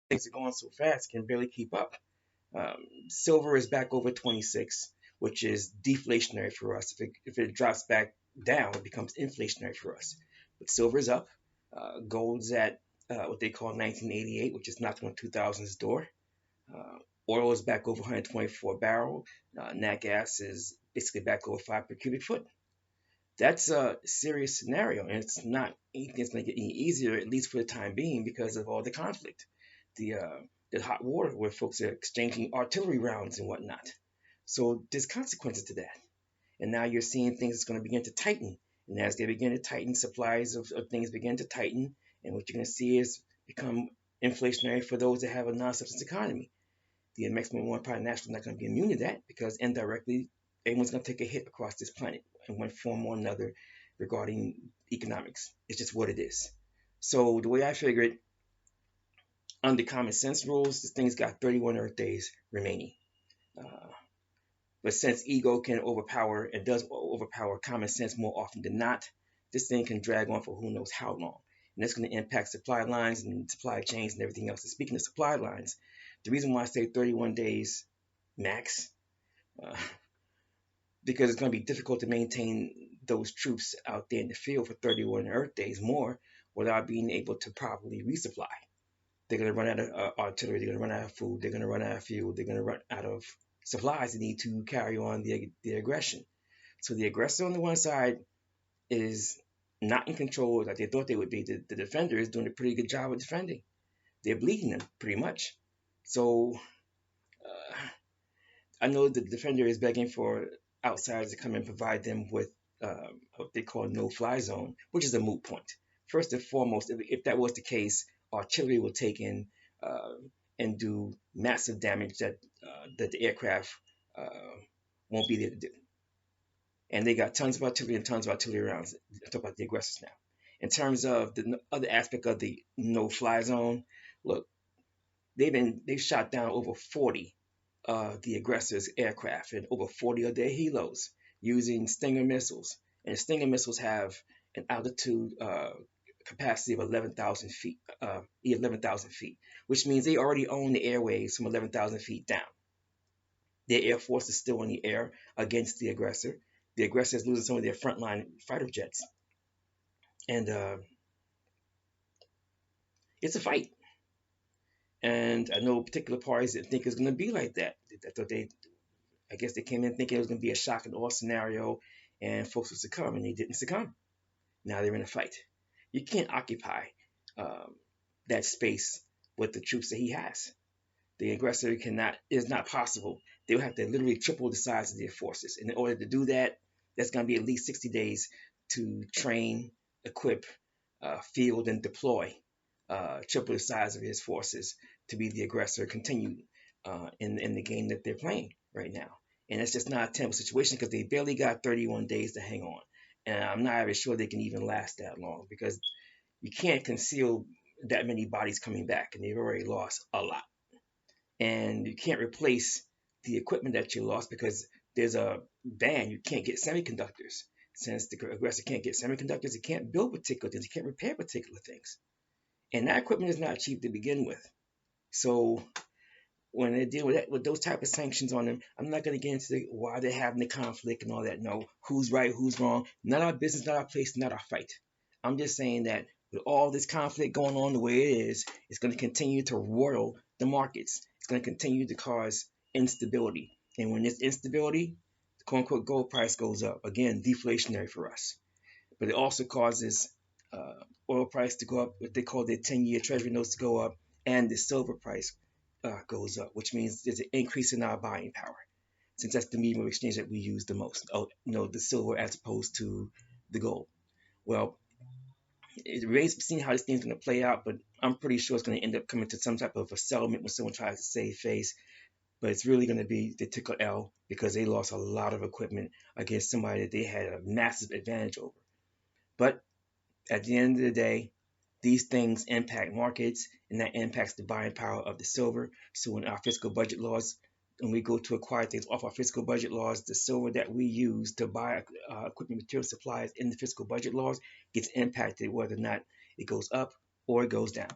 things are going so fast, can barely keep up. Silver is back over 26, which is deflationary for us. If it drops back down, it becomes inflationary for us. But silver is up. Gold's at what they call 1988, which is knocking on 2000's door. Uh, Oil is back over 124 a barrel. Nat gas is basically back over 5 per cubic foot. That's a serious scenario, and it's not anything that's going to get any easier, at least for the time being, because of all the conflict, the uh, the hot war where folks are exchanging artillery rounds and whatnot. So there's consequences to that, and now you're seeing things that's going to begin to tighten, and as they begin to tighten, supplies of things begin to tighten, and what you're going to see is become inflationary for those that have a non-subsistence economy. The Amexem-Moor-Empire nationals are not going to be immune to that because indirectly everyone's going to take a hit across this planet in one form or another regarding economics. It's just what it is. So the way I figure it, under common sense rules, this thing's got 31 Earth days remaining. Uh, but since ego can overpower and does overpower common sense more often than not, this thing can drag on for who knows how long. And that's going to impact supply lines and supply chains and everything else. And speaking of supply lines, the reason why I say 31 days max, uh, because it's going to be difficult to maintain those troops out there in the field for 31 Earth days more without being able to properly resupply. They're going to run out of artillery, they're going to run out of food, they're going to run out of fuel, they're going to run out of supplies they need to carry on the aggression. So the aggressor on the one side is not in control like they thought they would be. The defender is doing a pretty good job of defending. They're bleeding them pretty much. So I know the defender is begging for outsiders to come and provide them with what they call no-fly zone, which is a moot point. First and foremost, if that was the case, artillery will take in uh, and do massive damage that the aircraft uh, won't be there to do. And they got tons of artillery and tons of artillery rounds. I talk about the aggressors now. In terms of the other aspect of the no-fly zone, look, they've shot down over 40 the aggressors' aircraft and over 40 of their helos using Stinger missiles. And the Stinger missiles have an altitude capacity of 11,000 feet, 11,000 feet, which means they already own the airways from 11,000 feet down. Their air force is still in the air against the aggressor. The aggressor is losing some of their frontline fighter jets, and it's a fight. And I know particular parties that think it's going to be like that. I thought I guess they came in thinking it was going to be a shock and awe scenario, and folks would succumb, and they didn't succumb. Now they're in a fight. You can't occupy um, that space with the troops that he has. The aggressor cannot. It's not possible. They'll have to literally triple the size of their forces. And in order to do that, that's going to be at least 60 days to train, equip, field, and deploy triple the size of his forces to be the aggressor, continue in the game that they're playing right now. And it's just not a tenable situation because they barely got 31 days to hang on. And I'm not even sure they can even last that long because you can't conceal that many bodies coming back, and they've already lost a lot. And you can't replace the equipment that you lost because there's a ban. You can't get semiconductors. Since the aggressor can't get semiconductors, it can't build particular things, it can't repair particular things. And that equipment is not cheap to begin with. So when they deal with that, with those type of sanctions on them, I'm not going to get into why they're having the conflict and all that. No, who's right, who's wrong. Not our business, not our place, not our fight. I'm just saying that with all this conflict going on the way it is, it's going to continue to roil the markets. It's going to continue to cause instability. And when there's instability, the quote unquote gold price goes up. Again, deflationary for us. But it also causes oil price to go up, what they call their 10-year treasury notes to go up, and the silver price goes up, which means there's an increase in our buying power, since that's the medium of exchange that we use the most. Oh, the silver as opposed to the gold. Well, it remains to be seen how this thing's going to play out, but I'm pretty sure it's going to end up coming to some type of a settlement when someone tries to save face. But it's really going to be the tickle L because they lost a lot of equipment against somebody that they had a massive advantage over. But at the end of the day, these things impact markets, and that impacts the buying power of the silver. So when our fiscal budget laws, when we go to acquire things off our fiscal budget laws, the silver that we use to buy equipment, material, supplies in the fiscal budget laws gets impacted whether or not it goes up or it goes down.